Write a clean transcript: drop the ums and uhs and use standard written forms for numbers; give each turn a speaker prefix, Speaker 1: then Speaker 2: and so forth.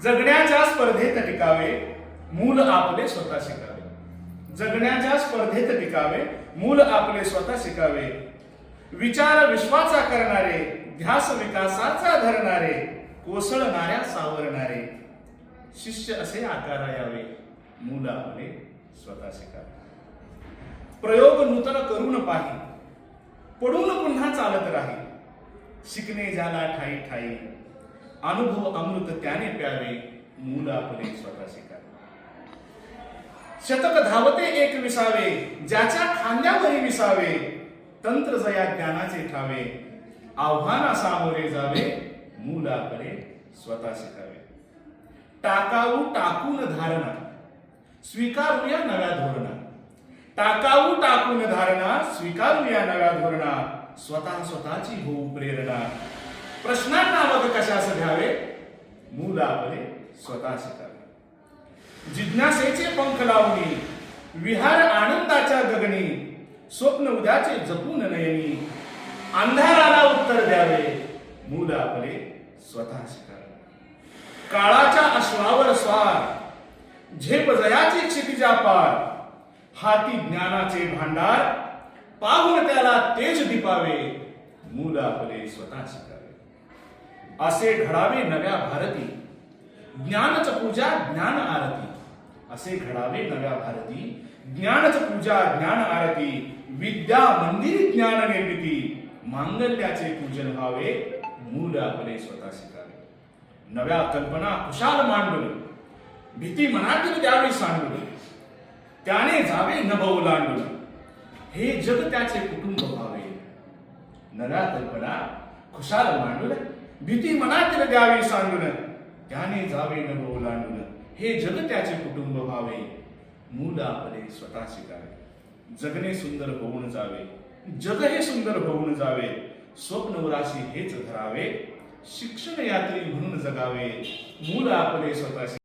Speaker 1: जगण्याच्या स्पर्धेत टिकावे, मूल आपले स्वतः शिकावे. जगण्याच्या स्पर्धेत टिकावे, मूल आपले स्वतः शिकावे. विचार विश्वाचा करणारे, ध्यास विकासाचा धरणारे, कोसळणाऱ्या सावरणारे. शिष्य असे आकारा यावे, मूल आपले स्वतः शिकावे. प्रयोग नूतन करून पाही, पडून पुन्हा चालत राही. शिकणे ज्याला ठाई ठाई, अनुभव अमृत त्याने प्यावे, मूल आपले स्वतः शिकावे. शतक धावते एक विसावे, ज्याच्या खांद्यावरी विसावे. तंत्र जया ज्ञानाचे ठावे, आव्हाना सामोरे जावे, मूल आपले स्वतः शिकावे. टाकाऊ टाकून धारणा, स्वीकारूया नव्या धोरणा. टाकाऊ टाकून धारणा, स्वीकारूया नव्या धोरणा. स्वतःची होऊ प्रेरणा, प्रश्नांना मग कशास द्यावे, मूल आपले स्वतः शिकावे. जिज्ञासेचे पंख लावणी, विहार आनंदाच्या गगनी. स्वप्न उद्याचे जपून नयनी, अंधाराला उत्तर द्यावे, मूल आपले स्वतः शिकावे. काळाच्या अश्वावर स्वार, झेप जयाची क्षितिजा पार. हाती ज्ञानाचे भांडार, पाहून त्याला तेज दिपावे, मूल आपले स्वतः शिकावे. असे घडावे नव्या भारती, ज्ञानच पूजा ज्ञान आरती. असे घडावे नव्या भारती, ज्ञानच पूजा ज्ञान आरती. विद्या मंदिर ज्ञान निर्मिती, मांगल्याचे पूजन व्हावे, मूल आपले स्वतः शिकावे. नव्या कल्पना कुशाल मांडून, भीती मनातील द्यावी सांडून. त्याने जावे नभ ओलांडून, हे जग त्याचे कुटुंब व्हावे. नव्या कल्पना खुशाल मांडून, भीती मनातील द्यावी सांडून. त्याने जावे नभ ओलांडून, हे जग त्याचे कुटुंब व्हावे, मूल आपले स्वतः शिकावे. जगणे सुंदर होऊन जावे, जग हे सुंदर होऊन जावे. स्वप्न उराशी हेच धरावे, शिक्षण यात्री म्हणून जगावे, मूल आपले स्वतः